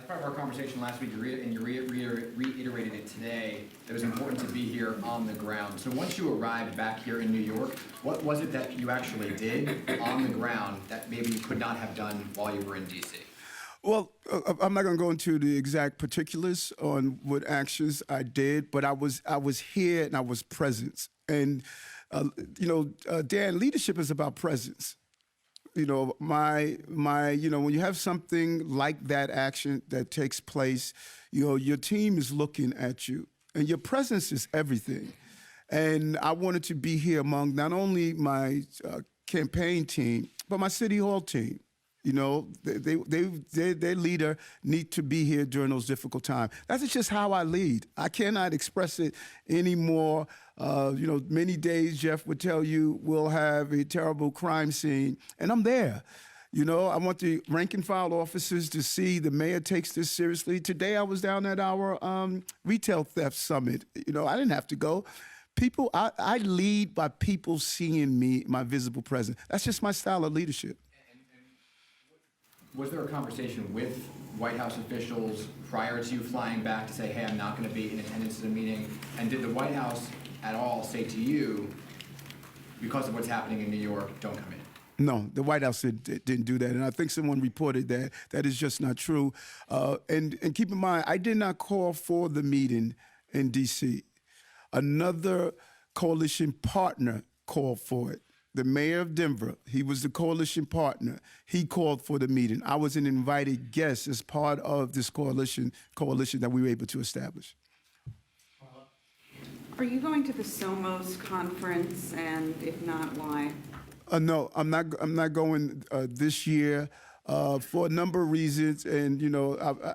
part of our conversation last week, you reiterated it today, it was important to be here on the ground. So once you arrived back here in New York, what was it that you actually did on the ground that maybe you could not have done while you were in D.C.? Well, I'm not going to go into the exact particulars on what actions I did, but I was here and I was present. And, Dan, leadership is about presence. When you have something like that action that takes place, your team is looking at you, and your presence is everything. And I wanted to be here among not only my campaign team, but my city hall team. Their leader need to be here during those difficult times. That's just how I lead. I cannot express it anymore. Many days, Jeff would tell you, we'll have a terrible crime scene, and I'm there. I want the rank and file officers to see the mayor takes this seriously. Today, I was down at our retail theft summit. I didn't have to go. I lead by people seeing me, my visible presence. That's just my style of leadership. Was there a conversation with White House officials prior to you flying back to say, hey, I'm not going to be in attendance at the meeting? And did the White House at all say to you, because of what's happening in New York, don't come in? No, the White House didn't do that. And I think someone reported that. That is just not true. And keep in mind, I did not call for the meeting in D.C. Another coalition partner called for it. The mayor of Denver, he was the coalition partner. He called for the meeting. I was an invited guest as part of this coalition that we were able to establish. Are you going to the Somos conference, and if not, why? No, I'm not going this year for a number of reasons. And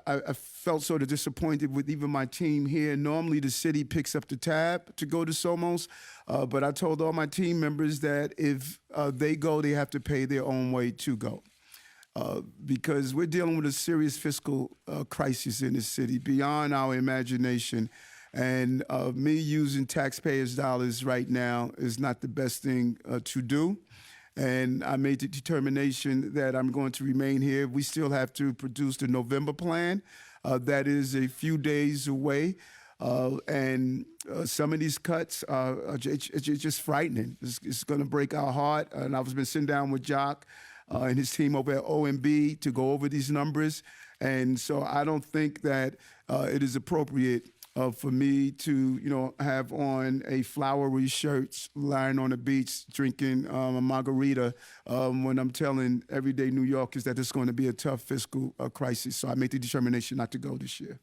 I felt sort of disappointed with even my team here. Normally, the city picks up the tab to go to Somos, but I told all my team members that if they go, they have to pay their own way to go. Because we're dealing with a serious fiscal crisis in the city beyond our imagination. And me using taxpayers' dollars right now is not the best thing to do. And I made the determination that I'm going to remain here. We still have to produce the November plan. That is a few days away. And some of these cuts are just frightening. It's going to break our heart. And I've been sitting down with Jock and his team over at OMB to go over these numbers. And so I don't think that it is appropriate for me to, have on a flowery shirt, lying on the beach, drinking a margarita when I'm telling everyday New Yorkers that it's going to be a tough fiscal crisis. So I made the determination not to go this year.